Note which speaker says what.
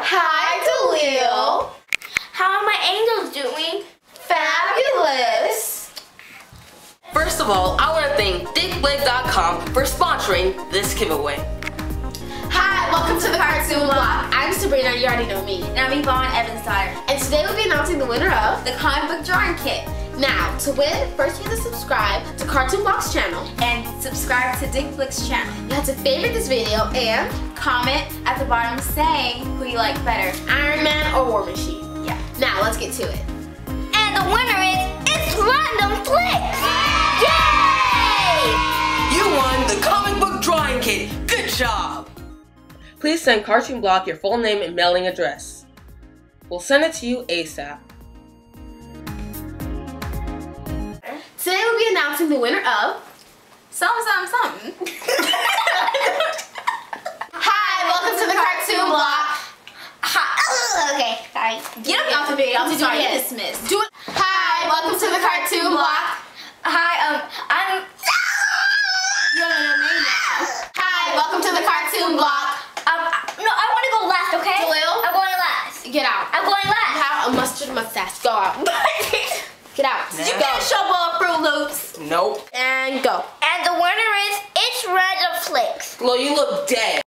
Speaker 1: Hi, Khalil.
Speaker 2: How are my angels doing?
Speaker 1: Fabulous.
Speaker 3: First of all, I want to thank thickleg.com for sponsoring this giveaway.
Speaker 1: Hi, welcome to the Cartoon Block. I'm Sabrina, you already know me.
Speaker 2: And I'm Yvonne Evans-Daughter.
Speaker 1: And today we'll be announcing the winner of
Speaker 2: The comic book drawing kit.
Speaker 1: Now, to win, first you have to subscribe to Cartoon Block's channel.
Speaker 2: And subscribe to DickFlix channel.
Speaker 1: You have to favorite this video and
Speaker 2: Comment at the bottom saying who you like better.
Speaker 1: Iron Man or War Machine.
Speaker 2: Yeah.
Speaker 1: Now, let's get to it.
Speaker 2: And the winner it's Random Flicks! Yay!
Speaker 3: You won the comic book drawing kit. Good job! Please send Cartoon Block your full name and mailing address. We'll send it to you ASAP.
Speaker 1: Today we'll be announcing the winner of
Speaker 2: Something.
Speaker 1: Hi, welcome to the Cartoon Block.
Speaker 2: Okay, sorry.
Speaker 1: You don't have to be. I'm sorry.
Speaker 2: You're dismissed.
Speaker 1: Do it. Hi, welcome to the Cartoon Block.
Speaker 2: Hi, I'm...
Speaker 1: You don't know your name now. Hi, welcome to the Cartoon Block.
Speaker 2: No, I want to go last, okay?
Speaker 1: Khalil?
Speaker 2: I'm going last.
Speaker 1: Get out.
Speaker 2: I'm going
Speaker 1: You
Speaker 2: last.
Speaker 1: have a mustard mustache. Go out. Get out.
Speaker 3: Nah.
Speaker 1: You get a shovel of Fruit Loops.
Speaker 3: Nope.
Speaker 1: And go.
Speaker 2: And the winner it's Random Flicks.
Speaker 3: Well, you look dead.